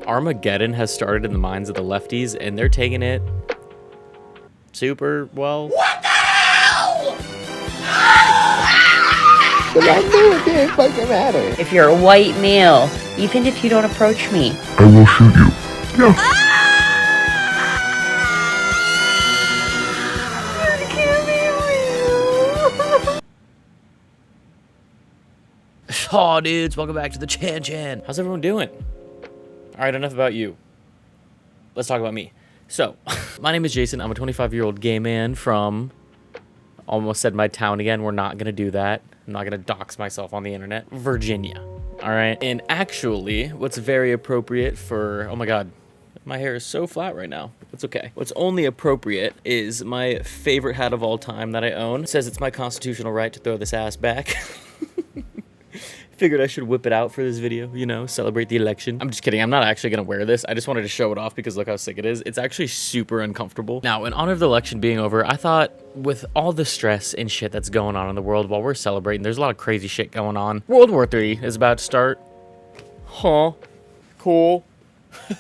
Armageddon has started in the minds of the lefties, and they're taking it super well. What the hell? Because I knew it didn't fucking matter. If you're a white male, even if you don't approach me, I will shoot you. Yeah. Aw, dudes, welcome back to the Chan. How's everyone doing? All right, enough about you. Let's talk about me. So, my name is Jason. I'm a 25-year-old gay man from, almost said my town again. We're not going to do that. I'm not going to dox myself on the internet. Virginia. All right. And actually, what's very appropriate for, oh my God, my hair is so flat right now. It's okay. What's only appropriate is my favorite hat of all time that I own. It says it's my constitutional right to throw this ass back. Figured I should whip it out for this video, you know, celebrate the election. I'm just kidding. I'm not actually going to wear this. I just wanted to show it off because look how sick it is. It's actually super uncomfortable. Now, in honor of the election being over, I thought with all the stress and shit that's going on in the world while we're celebrating, there's a lot of crazy shit going on. World War III is about to start. Huh. Cool.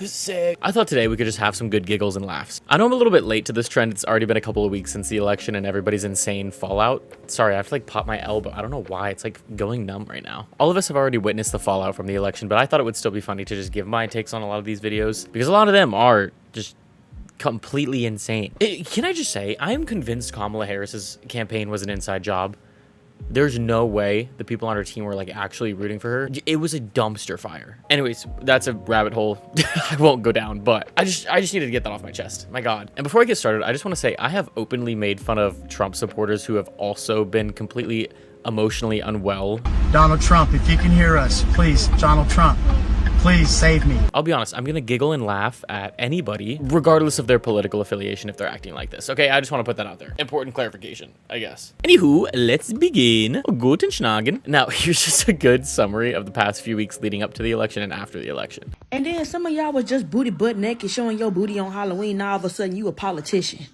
Sick. I thought today we could just have some good giggles and laughs. I know I'm a little bit late to this trend. It's already been a couple of weeks since the election and everybody's insane fallout. Sorry, I have to like pop my elbow. I don't know why. It's like going numb right now. All of us have already witnessed the fallout from the election, but I thought it would still be funny to just give my takes on a lot of these videos because a lot of them are just completely insane. Can I just say, I am convinced Kamala Harris's campaign was an inside job. There's no way the people on her team were like actually rooting for her. It was a dumpster fire. Anyways, that's a rabbit hole I won't go down, but I just needed to get that off my chest. My God. And before I get started, I just want to say I have openly made fun of Trump supporters who have also been completely emotionally unwell. Donald Trump, if you can hear us, please, Donald Trump, please save me. I'll be honest, I'm gonna giggle and laugh at anybody, regardless of their political affiliation, if they're acting like this. Okay, I just want to put that out there. Important clarification, I guess. Anywho, let's begin. Guten Schnagen. Now, here's just a good summary of the past few weeks leading up to the election and after the election. And then some of y'all was just booty butt naked showing your booty on Halloween. Now all of a sudden you a politician.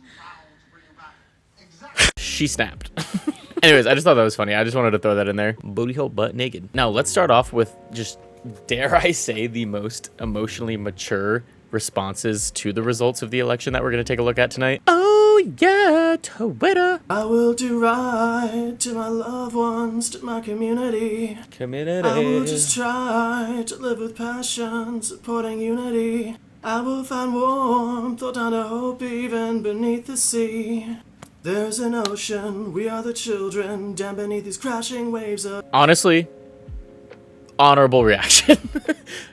She snapped. Anyways, I just thought that was funny. I just wanted to throw that in there. Booty hole butt naked. Now, let's start off with just, dare I say, the most emotionally mature responses to the results of the election that we're going to take a look at tonight. Oh yeah, Twitter. I will do right to my loved ones, to my community. I will just try to live with passion, supporting unity. I will find warmth, hold down to hope even beneath the sea. There's an ocean, we are the children, down beneath these crashing waves of... Honestly, honorable reaction.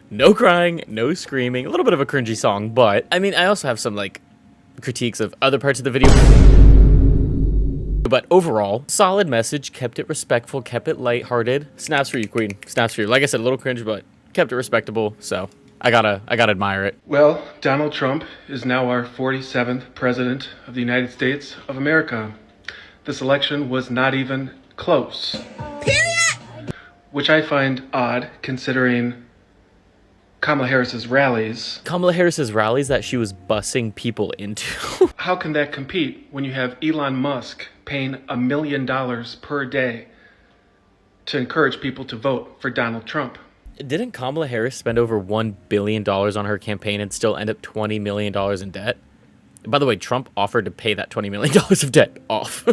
No crying, no screaming, a little bit of a cringy song, but I mean, I also have some like critiques of other parts of the video. But overall, solid message, kept it respectful, kept it lighthearted. Snaps for you, Queen. Snaps for you. Like I said, a little cringe, but kept it respectable, so I gotta admire it. Well, Donald Trump is now our 47th president of the United States of America. This election was not even close. Period! Which I find odd, considering Kamala Harris's rallies. Kamala Harris's rallies that she was bussing people into. How can that compete when you have Elon Musk paying $1 million per day to encourage people to vote for Donald Trump? Didn't Kamala Harris spend over $1 billion on her campaign and still end up $20 million in debt? By the way, Trump offered to pay that $20 million of debt off.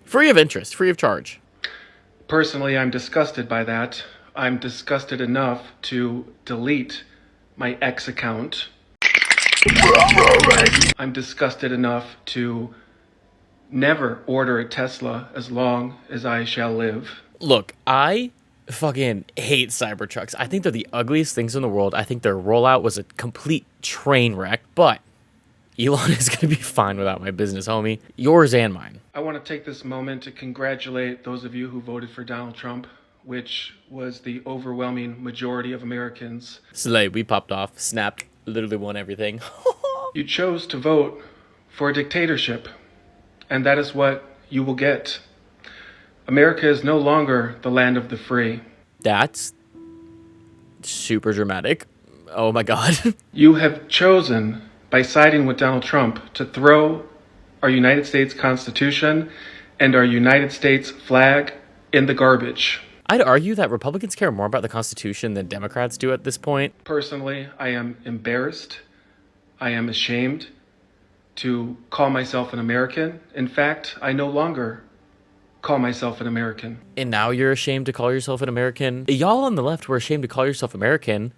Free of interest, free of charge. Personally, I'm disgusted by that. I'm disgusted enough to delete my X account. I'm disgusted enough to never order a Tesla as long as I shall live. Look, I fucking hate Cybertrucks. I think they're the ugliest things in the world. I think their rollout was a complete train wreck, but Elon is going to be fine without my business, homie. Yours and mine. I want to take this moment to congratulate those of you who voted for Donald Trump, which was the overwhelming majority of Americans. Slay, we popped off, snapped, literally won everything. You chose to vote for a dictatorship, and that is what you will get. America is no longer the land of the free. That's super dramatic. Oh my God. You have chosen, by siding with Donald Trump, to throw our United States Constitution and our United States flag in the garbage. I'd argue that Republicans care more about the Constitution than Democrats do at this point. Personally, I am embarrassed. I am ashamed to call myself an American. In fact, I no longer call myself an American. And now you're ashamed to call yourself an American? Y'all on the left were ashamed to call yourself American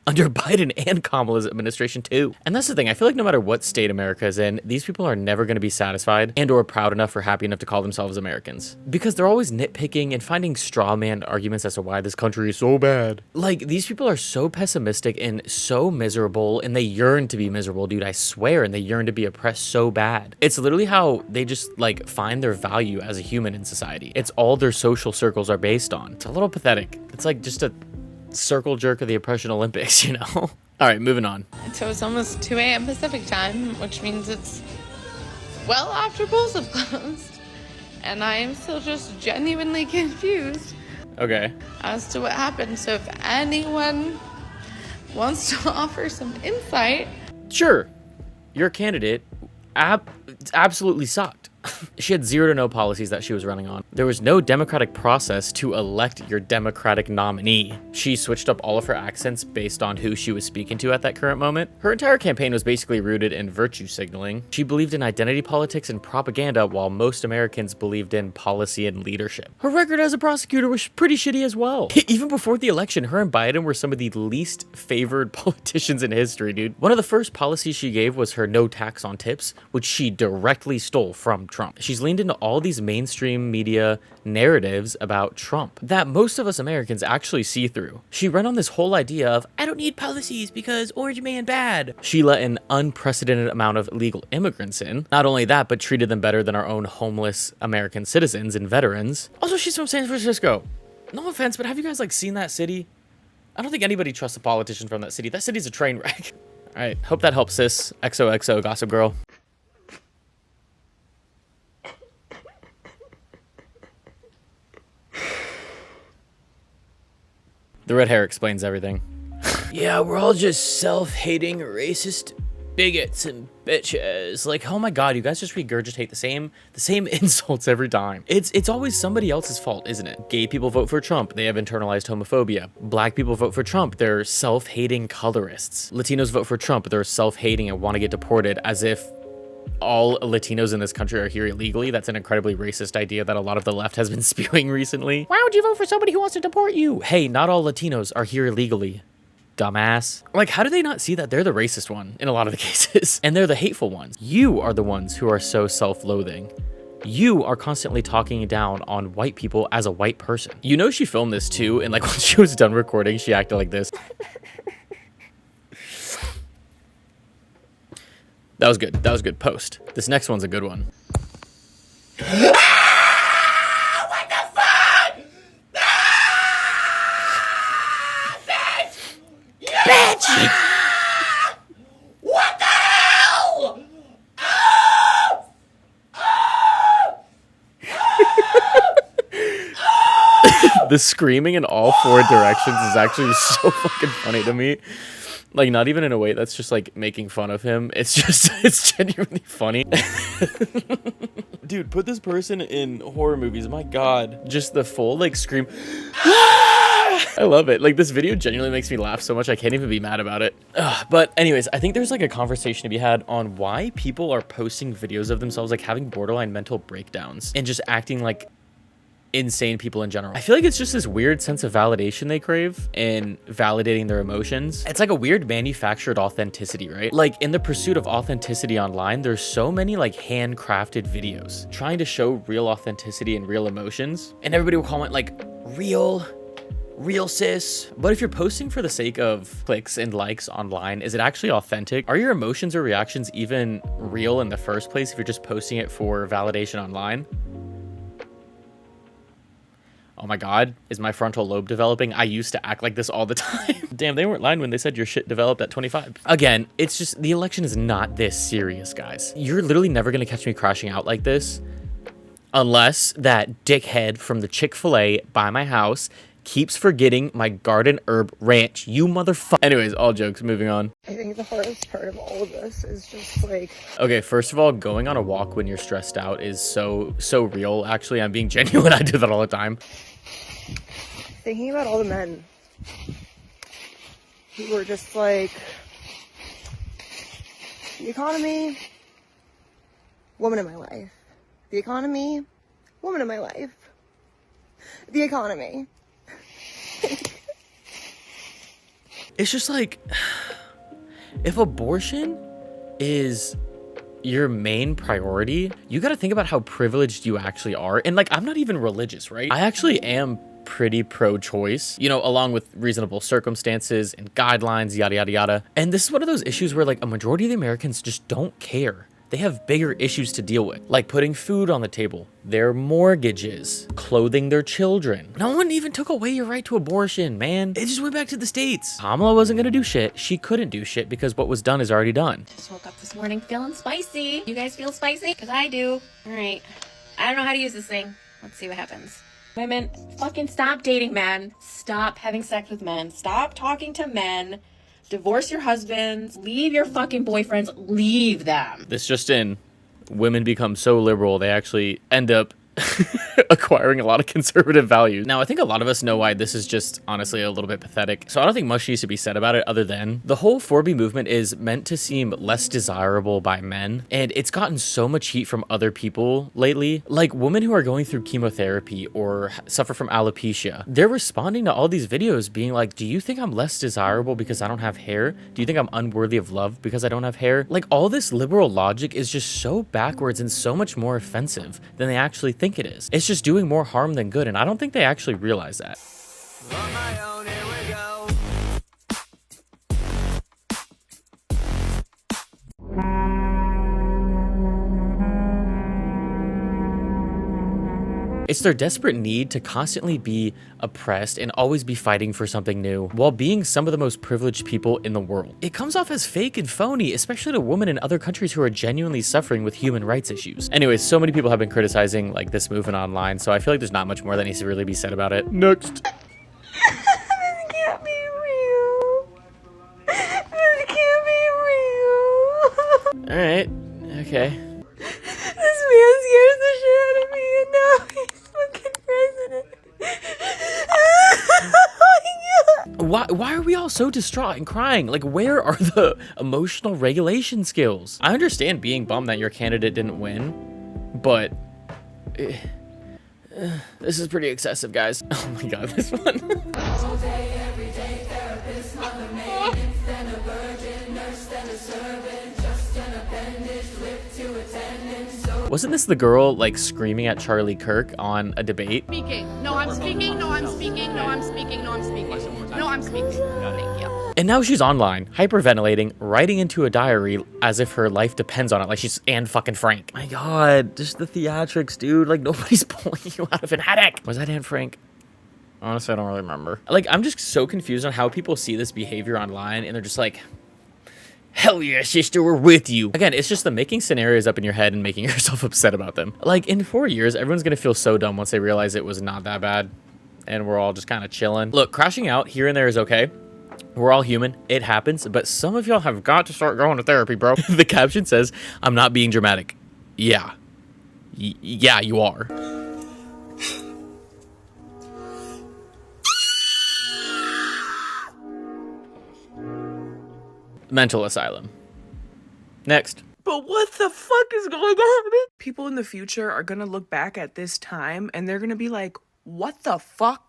under Biden and Kamala's administration too. And that's the thing, I feel like no matter what state America is in, these people are never going to be satisfied and or proud enough or happy enough to call themselves Americans. Because they're always nitpicking and finding straw man arguments as to why this country is so bad. Like, these people are so pessimistic and so miserable, and they yearn to be miserable, dude, I swear, and they yearn to be oppressed so bad. It's literally how they just, like, find their value as a human in society. It's all their social circles are based on. It's a little pathetic. It's like just a circle jerk of the oppression Olympics, you know? All right, moving on. So it's almost 2 a.m. Pacific time, which means it's well after polls have closed. And I am still just genuinely confused. Okay. As to what happened. So if anyone wants to offer some insight. Sure. Your candidate absolutely sucked. She had 0 to no policies that she was running on. There was no democratic process to elect your Democratic nominee. She switched up all of her accents based on who she was speaking to at that current moment. Her entire campaign was basically rooted in virtue signaling. She believed in identity politics and propaganda, while most Americans believed in policy and leadership. Her record as a prosecutor was pretty shitty as well. Even before the election, her and Biden were some of the least favored politicians in history, dude. One of the first policies she gave was her no tax on tips, which she directly stole from Trump. She's leaned into all these mainstream media narratives about Trump that most of us Americans actually see through. She ran on this whole idea of, I don't need policies because orange man bad. She let an unprecedented amount of illegal immigrants in. Not only that, but treated them better than our own homeless American citizens and veterans. Also, she's from San Francisco. No offense, but have you guys like seen that city? I don't think anybody trusts a politician from that city. That city's a train wreck. All right, hope that helps, sis. XOXO, Gossip Girl. The red hair explains everything. Yeah, we're all just self-hating, racist bigots and bitches. Like, oh my god, you guys just regurgitate the same insults every time. It's always somebody else's fault, isn't it? Gay people vote for Trump, they have internalized homophobia. Black people vote for Trump, they're self-hating colorists. Latinos vote for Trump, they're self-hating and want to get deported, as if all Latinos in this country are here illegally. That's an incredibly racist idea that a lot of the left has been spewing recently. Why would you vote for somebody who wants to deport you? Hey, not all Latinos are here illegally, dumbass. Like, how do they not see that they're the racist one in a lot of the cases? And they're the hateful ones. You are the ones who are so self-loathing. You are constantly talking down on white people as a white person. You know she filmed this too, and like when she was done recording, she acted like this. That was good. That was good post. This next one's a good one. What the fuck? Bitch! Bitch! What the hell? The screaming in all 4 directions is actually so fucking funny to me. Like, not even in a way that's just like making fun of him. It's just, it's genuinely funny. Dude, put this person in horror movies. My god. Just the full like scream. I love it. Like, this video genuinely makes me laugh so much I can't even be mad about it. But anyways, I think there's like a conversation to be had on why people are posting videos of themselves like having borderline mental breakdowns and just acting like insane people in general. I feel like it's just this weird sense of validation they crave in validating their emotions. It's like a weird manufactured authenticity, right? Like, in the pursuit of authenticity online, there's so many like handcrafted videos trying to show real authenticity and real emotions, and everybody will comment like real sis. But if you're posting for the sake of clicks and likes online, is it actually authentic? Are your emotions or reactions even real in the first place if you're just posting it for validation online? Oh my god, is my frontal lobe developing? I used to act like this all the time. Damn, they weren't lying when they said your shit developed at 25. Again, it's just, the election is not this serious, guys. You're literally never gonna catch me crashing out like this unless that dickhead from the Chick-fil-A by my house keeps forgetting my garden herb ranch. You motherfucker. Anyways, all jokes, moving on. I think the hardest part of all of this is just like... Okay, first of all, going on a walk when you're stressed out is so real. Actually, I'm being genuine. I do that all the time. thinking about all the men who were just like, the economy, woman in my life. The economy, woman in my life. The economy. It's just like, if abortion is your main priority, you got to think about how privileged you actually are. And like, I'm not even religious, right? I actually am pretty pro-choice, you know, along with reasonable circumstances and guidelines, yada, yada, yada. And this is one of those issues where like a majority of the Americans just don't care. They have bigger issues to deal with, like putting food on the table, their mortgages, clothing their children. No one even took away your right to abortion, man. It just went back to the States. Kamala wasn't gonna do shit. She couldn't do shit because what was done is already done. Just woke up this morning feeling spicy. You guys feel spicy? Because I do. All right. I don't know how to use this thing. Let's see what happens. Women, fucking stop dating men. Stop having sex with men. Stop talking to men. Divorce your husbands, leave your fucking boyfriends, leave them. This just in, women become so liberal, they actually end up acquiring a lot of conservative values. Now, I think a lot of us know why this is just honestly a little bit pathetic. So I don't think much needs to be said about it other than the whole 4B movement is meant to seem less desirable by men. And it's gotten so much heat from other people lately. Like women who are going through chemotherapy or suffer from alopecia. They're responding to all these videos being like, do you think I'm less desirable because I don't have hair? Do you think I'm unworthy of love because I don't have hair? Like all this liberal logic is just so backwards and so much more offensive than they actually think it is. It's just doing more harm than good, and I don't think they actually realize that. On my own, here we go. It's their desperate need to constantly be oppressed and always be fighting for something new while being some of the most privileged people in the world. It comes off as fake and phony, especially to women in other countries who are genuinely suffering with human rights issues. Anyways, so many people have been criticizing like this movement online, so I feel like there's not much more that needs to really be said about it. Next. This can't be real. This can't be real. All right. Okay. This man scares the shit out of me, and now he's fucking president. Why are we all so distraught and crying? Like, where are the emotional regulation skills? I understand being bummed that your candidate didn't win, but this is pretty excessive, guys. Oh my god, this one. All day, every day, therapist, mother, maid, then a virgin, nurse, then a servant, just an appendage, lift to attendance. So Wasn't this the girl like screaming at Charlie Kirk on a debate? Speaking. No, I'm speaking. No, I'm speaking. No, I'm speaking. No, I'm speaking. No, I'm speaking. Thank you. And now she's online, hyperventilating, writing into a diary as if her life depends on it, like she's Anne fucking Frank. My god, just the theatrics, dude. Like, nobody's pulling you out of an attic. Was that Anne Frank? Honestly, I don't really remember. Like, I'm just so confused on how people see this behavior online, and they're just like, hell yeah, sister, we're with you. Again, it's just the making scenarios up in your head and making yourself upset about them. Like, in 4 years, everyone's gonna feel so dumb once they realize it was not that bad, and we're all just kind of chilling. Look, crashing out here and there is okay. We're all human. It happens. But some of y'all have got to start going to therapy, bro. The caption says, I'm not being dramatic. Yeah. Yeah, you are. Mental asylum. Next. But what the fuck is going on? People in the future are gonna look back at this time and they're gonna be like, what the fuck?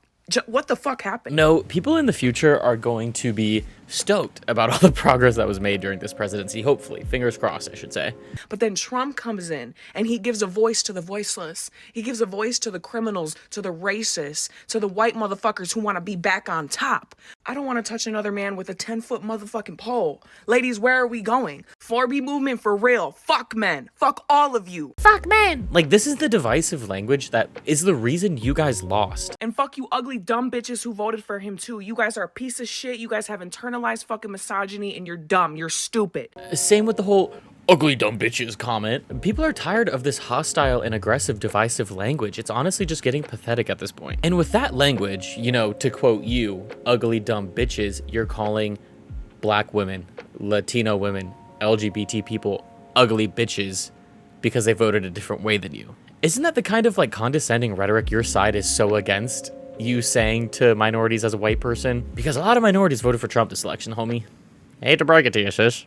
What the fuck happened? No, people in the future are going to be stoked about all the progress that was made during this presidency, hopefully. Fingers crossed, I should say. But then Trump comes in and he gives a voice to the voiceless. He gives a voice to the criminals, to the racists, to the white motherfuckers who want to be back on top. I don't want to touch another man with a 10-foot motherfucking pole. Ladies, where are we going? 4B movement for real. Fuck men. Fuck all of you. Fuck men. Like, this is the divisive language that is the reason you guys lost. And fuck you ugly dumb bitches who voted for him too. You guys are a piece of shit. You guys have internalized fucking misogyny and you're dumb. You're stupid. Same with the whole ugly dumb bitches comment. People are tired of this hostile and aggressive divisive language. It's honestly just getting pathetic at this point. And with that language, you know, to quote you, ugly dumb bitches, you're calling black women, Latino women, LGBT people ugly bitches because they voted a different way than you. Isn't that the kind of like condescending rhetoric your side is so against? you saying to minorities as a white person? Because a lot of minorities voted for Trump this election, homie. I hate to break it to you, sis.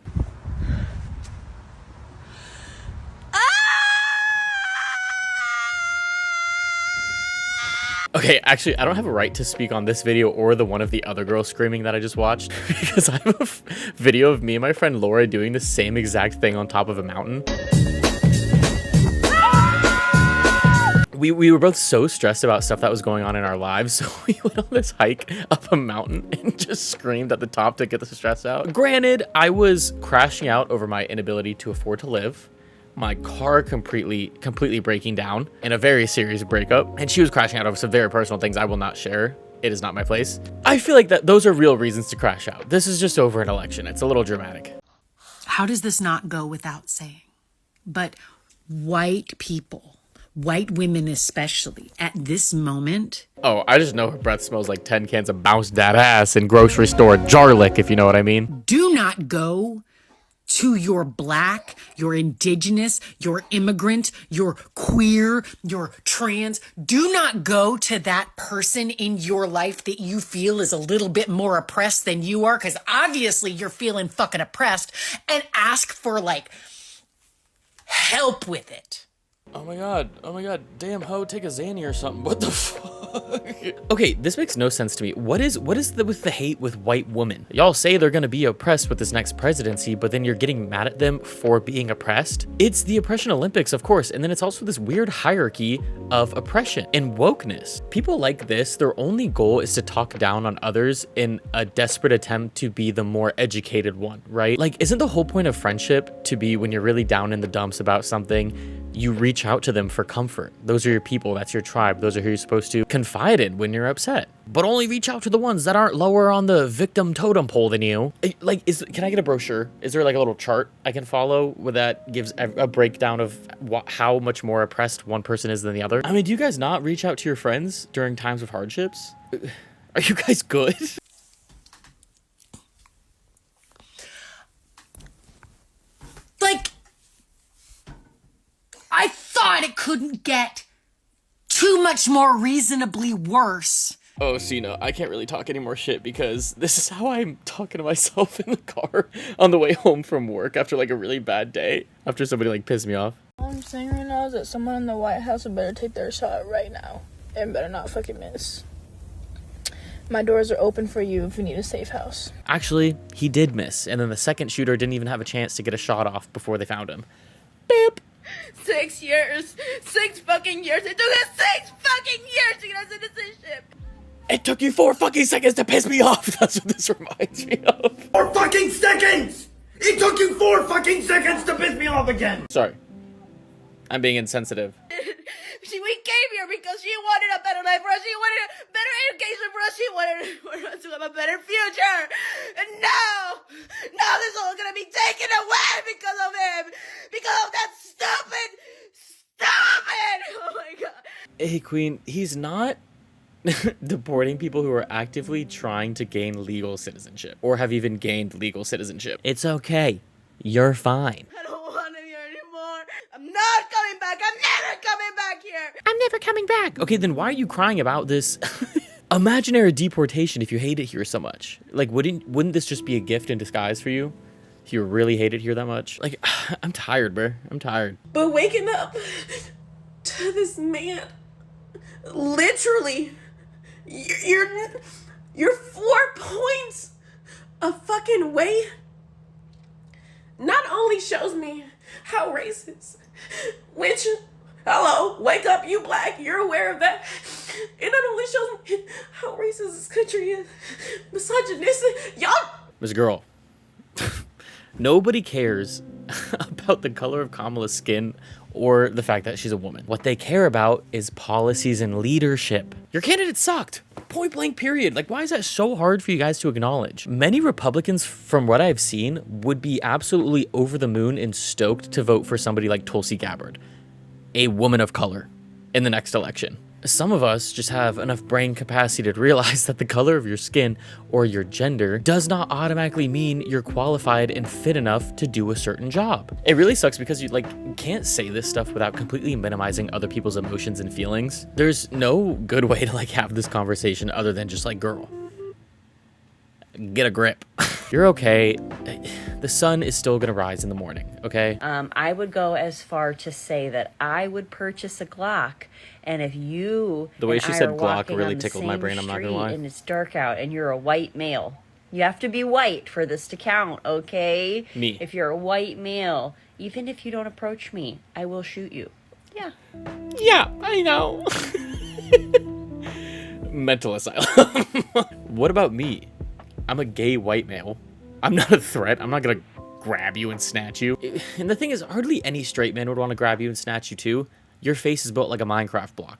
Okay, actually, I don't have a right to speak on this video or the one of the other girls screaming that I just watched because I have a video of me and my friend Laura doing the same exact thing on top of a mountain. We were both so stressed about stuff that was going on in our lives, so we went on this hike up a mountain and just screamed at the top to get the stress out. Granted, I was crashing out over my inability to afford to live, my car completely breaking down in a very serious breakup, and she was crashing out over some very personal things I will not share. It is not my place. I feel like that those are real reasons to crash out. This is just over an election. It's a little dramatic. How does this not go without saying? But white people, white women especially, at this moment. Oh, I just know her breath smells like 10 cans of Bounce That Ass in grocery store Jarlick, if you know what I mean. Do not go to your black, your indigenous, your immigrant, your queer, your trans. Do not go to that person in your life that you feel is a little bit more oppressed than you are, because obviously you're feeling fucking oppressed, and ask for like help with it. Oh my god, damn ho, take a Xanny or something. What the fuck? Okay, this makes no sense to me. What is with the hate with white women? Y'all say they're gonna be oppressed with this next presidency, but then you're getting mad at them for being oppressed? It's the oppression Olympics, of course, and then it's also this weird hierarchy of oppression and wokeness. People like this, their only goal is to talk down on others in a desperate attempt to be the more educated one, right? Like, isn't the whole point of friendship to be when you're really down in the dumps about something, you reach out to them for comfort? Those are your people, that's your tribe, those are who you're supposed to confide in when you're upset. But only reach out to the ones that aren't lower on the victim totem pole than you. Like, can I get a brochure? Is there like a little chart I can follow where that gives a breakdown of how much more oppressed one person is than the other? I mean, do you guys not reach out to your friends during times of hardships? Are you guys good? Like, I thought it couldn't get too much more reasonably worse. Oh, see, no, I can't really talk any more shit because this is how I'm talking to myself in the car on the way home from work after like a really bad day, after somebody like pissed me off. All I'm saying right now is that someone in the White House would better take their shot right now and better not fucking miss. My doors are open for you if you need a safe house. Actually, he did miss, and then the second shooter didn't even have a chance to get a shot off before they found him. Beep. 6 years. 6 fucking years. It took us 6 fucking years to get our citizenship. It took you 4 fucking seconds to piss me off. That's what this reminds me of. 4 fucking seconds! It took you 4 fucking seconds to piss me off again! Sorry. I'm being insensitive. We came here because she wanted a better life for us. She wanted a better education for us. She wanted for us to have a better future. And now this is all gonna be taken away because of him. Because of that stupid. Oh my god. Hey, Queen, he's not deporting people who are actively trying to gain legal citizenship or have even gained legal citizenship. It's okay. You're fine. I don't want him here anymore. I'm not coming back. I'm never coming back here. I'm never coming back. Okay, then why are you crying about this imaginary deportation if you hate it here so much? Like, wouldn't this just be a gift in disguise for you? If you really hate it here that much? Like, I'm tired, bro. I'm tired. But waking up to this man, literally, you're 4 points a fucking way, not only shows me how racist, which, hello, wake up, you black, you're aware of that. It not only shows me how racist this country is, misogynistic, y'all. Miss Girl, nobody cares about the color of Kamala's skin or the fact that she's a woman. What they care about is policies and leadership. Your candidate sucked. Point blank period. Like, why is that so hard for you guys to acknowledge? Many Republicans, from what I've seen, would be absolutely over the moon and stoked to vote for somebody like Tulsi Gabbard, a woman of color, in the next election. Some of us just have enough brain capacity to realize that the color of your skin or your gender does not automatically mean you're qualified and fit enough to do a certain job. It really sucks because you can't say this stuff without completely minimizing other people's emotions and feelings. There's no good way to have this conversation other than just girl, get a grip. You're okay. The sun is still gonna rise in the morning, okay? I would go as far to say that I would purchase a Glock, and if you The way and she I said are Glock walking really on the tickled my same brain, I'm not gonna street lie. and it's dark out and you're a white male, you have to be white for this to count, okay? Me. If you're a white male, even if you don't approach me, I will shoot you. Yeah. Yeah, I know. Mental asylum. What about me? I'm a gay white male. I'm not a threat. I'm not gonna grab you and snatch you. And the thing is, hardly any straight man would want to grab you and snatch you too. Your face is built like a Minecraft block.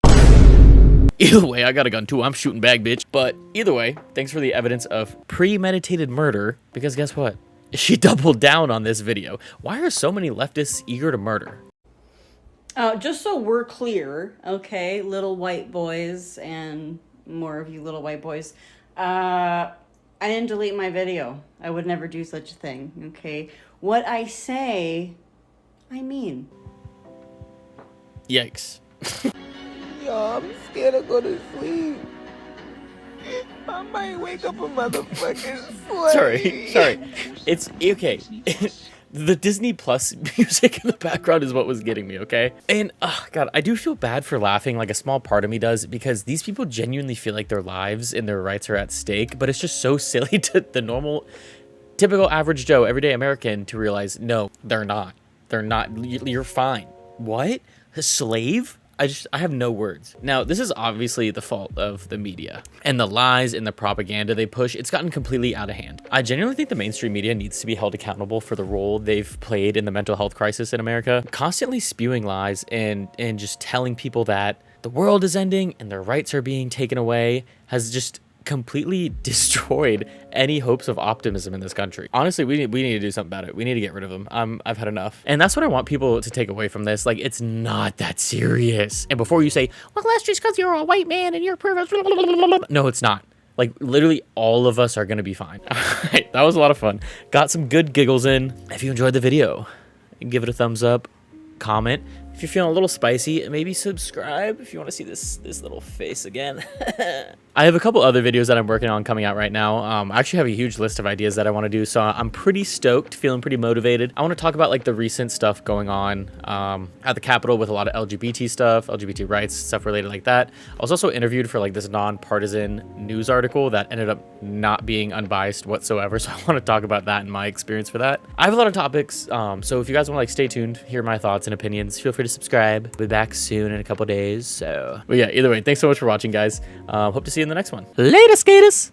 Either way, I got a gun too. I'm shooting back, bitch. But either way, thanks for the evidence of premeditated murder, because guess what? She doubled down on this video. Why are so many leftists eager to murder? Just so we're clear, okay, little white boys and more of you little white boys, I didn't delete my video. I would never do such a thing, okay? What I say, I mean. Yikes. Yo, I'm scared to go to sleep. I might wake up a motherfucking sweaty. Sorry. It's okay. The Disney Plus music in the background is what was getting me, okay? And, oh God, I do feel bad for laughing, a small part of me does, because these people genuinely feel like their lives and their rights are at stake, but it's just so silly to the normal, typical average Joe, everyday American to realize, no, they're not. They're not. You're fine. What? A slave? I have no words. Now, this is obviously the fault of the media and the lies and the propaganda they push. It's gotten completely out of hand. I genuinely think the mainstream media needs to be held accountable for the role they've played in the mental health crisis in America. Constantly spewing lies and just telling people that the world is ending and their rights are being taken away has just completely destroyed any hopes of optimism in this country. Honestly, we need to do something about it. We need to get rid of them. I've had enough. And that's what I want people to take away from this. It's not that serious. And before you say, well, that's just because you're a white man and you're privileged. No, it's not. Literally all of us are going to be fine. All right, that was a lot of fun. Got some good giggles in. If you enjoyed the video, give it a thumbs up, comment. If you're feeling a little spicy, maybe subscribe if you want to see this little face again. I have a couple other videos that I'm working on coming out right now. I actually have a huge list of ideas that I want to do, so I'm pretty stoked, feeling pretty motivated. I want to talk about the recent stuff going on at the Capitol with a lot of LGBT stuff, LGBT rights, stuff related like that. I was also interviewed for this nonpartisan news article that ended up not being unbiased whatsoever, so I want to talk about that and my experience for that. I have a lot of topics, so if you guys want to stay tuned, hear my thoughts and opinions, feel free to subscribe. I'll be back soon in a couple days. But yeah, either way, thanks so much for watching, guys. Hope to see you in the next one. Later, skaters!